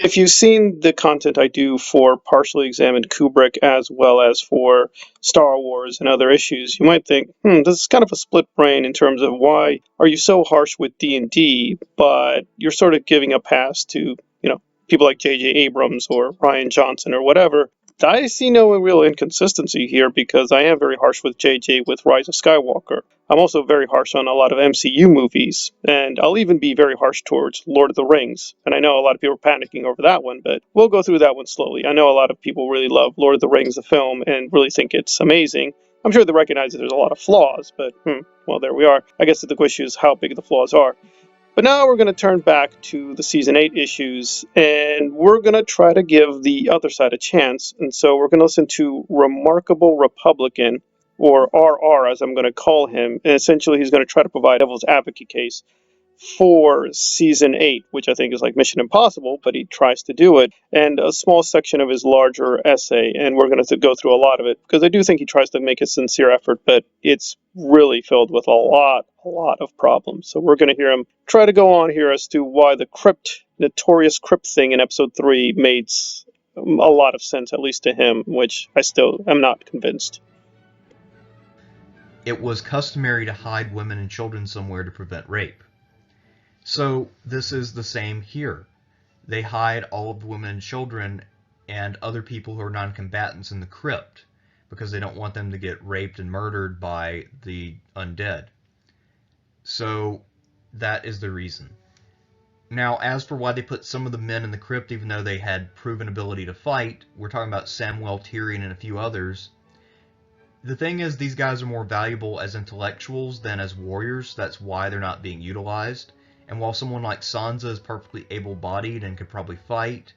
If you've seen the content I do for Partially Examined Kubrick as well as for Star Wars and other issues, you might think, this is kind of a split brain in terms of why are you so harsh with D&D, but you're sort of giving a pass to, people like J.J. Abrams or Ryan Johnson or whatever. I see no real inconsistency here because I am very harsh with JJ with Rise of Skywalker. I'm also very harsh on a lot of MCU movies, and I'll even be very harsh towards Lord of the Rings. And I know a lot of people are panicking over that one, but we'll go through that one slowly. I know a lot of people really love Lord of the Rings, the film, and really think it's amazing. I'm sure they recognize that there's a lot of flaws, but, well, there we are. I guess the question is how big the flaws are. But now we're going to turn back to the Season 8 issues, and we're going to try to give the other side a chance. And so we're going to listen to Remarkable Republican, or RR as I'm going to call him. And essentially he's going to try to provide devil's advocate case for Season 8, which I think is like Mission Impossible, but he tries to do it, and a small section of his larger essay, and we're going to go through a lot of it, because I do think he tries to make a sincere effort, but it's really filled with a lot of problems. So we're going to hear him try to go on here as to why the notorious crypt thing in Episode 3 made a lot of sense, at least to him, which I still am not convinced. It was customary to hide women and children somewhere to prevent rape. So this is the same here. They hide all of the women and children and other people who are non-combatants in the crypt because they don't want them to get raped and murdered by the undead. So that is the reason. Now, as for why they put some of the men in the crypt even though they had proven ability to fight, we're talking about Samwell, Tyrion, and a few others. The thing is, these guys are more valuable as intellectuals than as warriors. That's why they're not being utilized. And while someone like Sansa is perfectly able-bodied and could probably fight,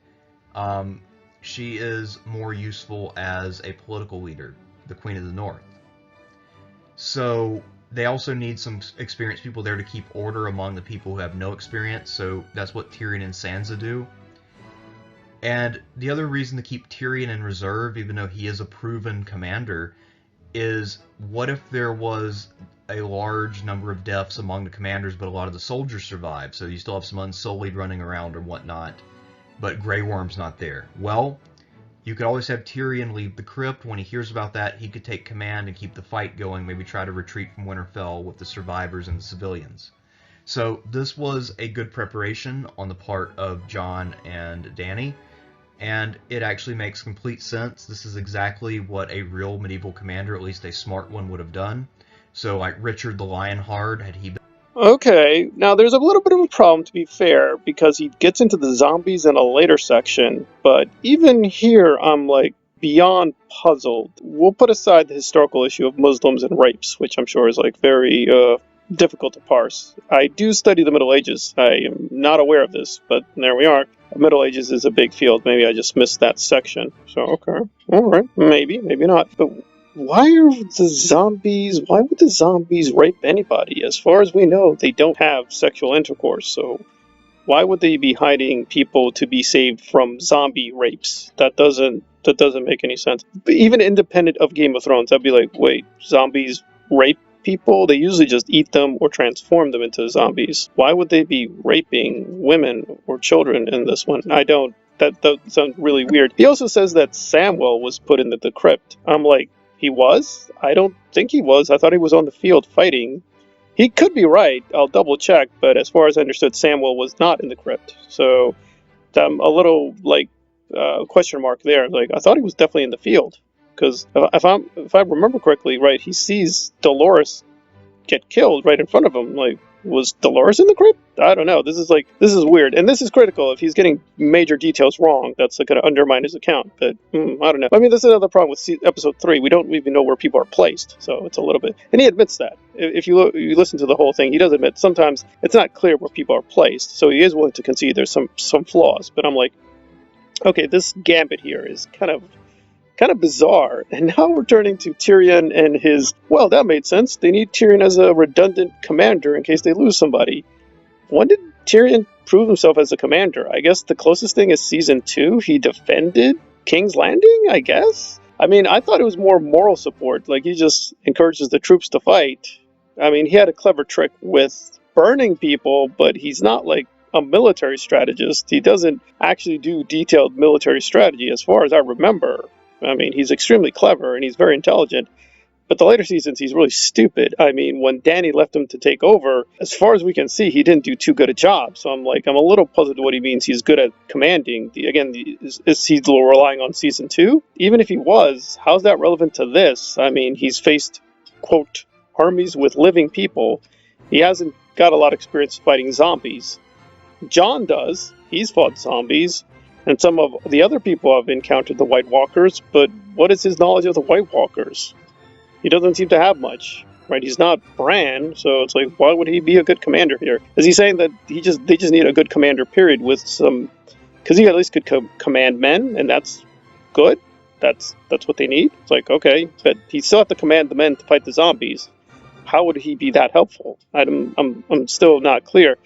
she is more useful as a political leader, the Queen of the North. So they also need some experienced people there to keep order among the people who have no experience, so that's what Tyrion and Sansa do. And the other reason to keep Tyrion in reserve, even though he is a proven commander, is what if there was a large number of deaths among the commanders, but a lot of the soldiers survive, so you still have some Unsullied running around or whatnot, but Grey Worm's not there. Well, you could always have Tyrion leave the crypt. When he hears about that, he could take command and keep the fight going, maybe try to retreat from Winterfell with the survivors and the civilians. So this was a good preparation on the part of Jon and Dany, and it actually makes complete sense. This is exactly what a real medieval commander, at least a smart one, would have done. So, like Richard the Lionheart, had he been... Okay, now there's a little bit of a problem, to be fair, because he gets into the zombies in a later section, but even here I'm like beyond puzzled. We'll put aside the historical issue of Muslims and rapes, which I'm sure is like very difficult to parse. I do study the Middle Ages. I am not aware of this, but there we are. Middle Ages is a big field. Maybe I just missed that section. So, okay. Alright. Maybe not. But why would the zombies rape anybody? As far as we know, they don't have sexual intercourse, so why would they be hiding people to be saved from zombie rapes? That doesn't make any sense. But even independent of Game of Thrones, I'd be like, wait, zombies rape people? They usually just eat them or transform them into zombies. Why would they be raping women or children in this one? That sounds really weird. He also says that Samwell was put into the crypt. I'm like, he was? I don't think he was. I thought he was on the field fighting. He could be right. I'll double check. But as far as I understood, Samwell was not in the crypt. So I'm a little question mark there. Like, I thought he was definitely in the field. Because if I remember correctly, right, he sees Dolores get killed right in front of him. Like, was Dolores in the crypt? I don't know. This is weird, and this is critical. If he's getting major details wrong, that's going to undermine his account. But I don't know. I mean, that's another problem with episode 3. We don't even know where people are placed, so it's a little bit. And he admits that. If you listen to the whole thing, he does admit sometimes it's not clear where people are placed. So he is willing to concede there's some flaws. But I'm like, okay, this gambit here is kind of bizarre. And now we're turning to Tyrion and his, well, that made sense. They need Tyrion as a redundant commander in case they lose somebody. When did Tyrion prove himself as a commander? I guess the closest thing is season 2. He defended King's Landing, I guess? I mean, I thought it was more moral support. Like, he just encourages the troops to fight. I mean, he had a clever trick with burning people, but he's not, like, a military strategist. He doesn't actually do detailed military strategy, as far as I remember. I mean, he's extremely clever and he's very intelligent, but the later seasons, he's really stupid. I mean, when Danny left him to take over, as far as we can see, he didn't do too good a job. So I'm a little puzzled what he means he's good at commanding. Is he relying on season 2? Even if he was, how's that relevant to this? I mean, he's faced, quote, armies with living people. He hasn't got a lot of experience fighting zombies. John does. He's fought zombies. And some of the other people have encountered the White Walkers, but what is his knowledge of the White Walkers? He doesn't seem to have much, right? He's not Bran, so it's like, why would he be a good commander here? Is he saying that they just need a good commander, period, with some, because he at least could command men, and that's good. That's what they need. It's like, okay, but he still have to command the men to fight the zombies. How would he be that helpful? I'm still not clear.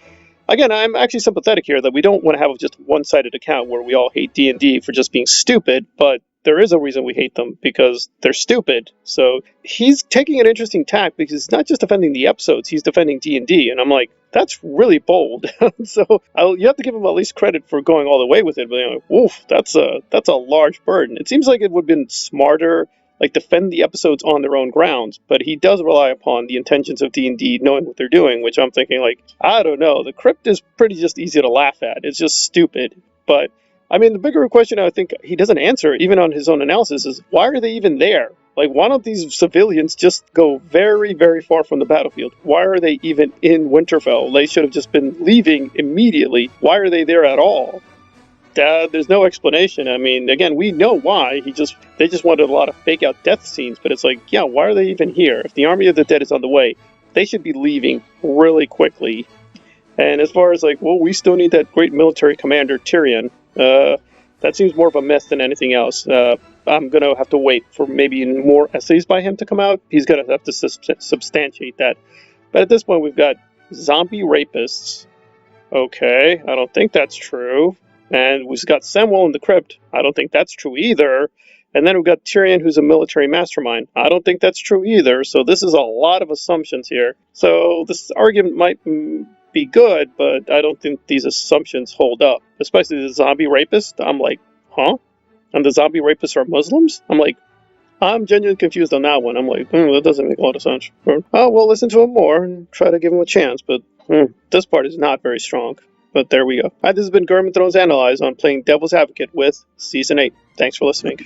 Again, I'm actually sympathetic here that we don't want to have just one-sided account where we all hate D&D for just being stupid, but there is a reason we hate them, because they're stupid. So he's taking an interesting tack, because he's not just defending the episodes, he's defending D&D, and I'm like, that's really bold. So you have to give him at least credit for going all the way with it, but woof, that's a large burden. It seems like it would have been smarter, like defend the episodes on their own grounds, but he does rely upon the intentions of D&D knowing what they're doing, which I'm thinking, like, I don't know, the crypt is pretty just easy to laugh at. It's just stupid. But I mean, the bigger question I think he doesn't answer, even on his own analysis, is why are they even there? Like, why don't these civilians just go very, very far from the battlefield? Why are they even in Winterfell? They should have just been leaving immediately. Why are they there at all? There's no explanation. I mean, again, we know why. They just wanted a lot of fake out death scenes, but it's like, yeah, why are they even here? If the army of the dead is on the way, they should be leaving really quickly. And as far as like, well, we still need that great military commander, Tyrion. That seems more of a mess than anything else. I'm going to have to wait for maybe more essays by him to come out. He's going to have to substantiate that. But at this point, we've got zombie rapists. Okay, I don't think that's true. And we've got Samwell in the crypt. I don't think that's true either. And then we've got Tyrion, who's a military mastermind. I don't think that's true either. So this is a lot of assumptions here. So this argument might be good, but I don't think these assumptions hold up. Especially the zombie rapist. I'm like, huh? And the zombie rapists are Muslims? I'm genuinely confused on that one. I'm like, that doesn't make a lot of sense. Oh, we'll listen to him more and try to give him a chance, but this part is not very strong. But there we go. This has been Game of Thrones Analyzed on playing Devil's Advocate with Season 8. Thanks for listening.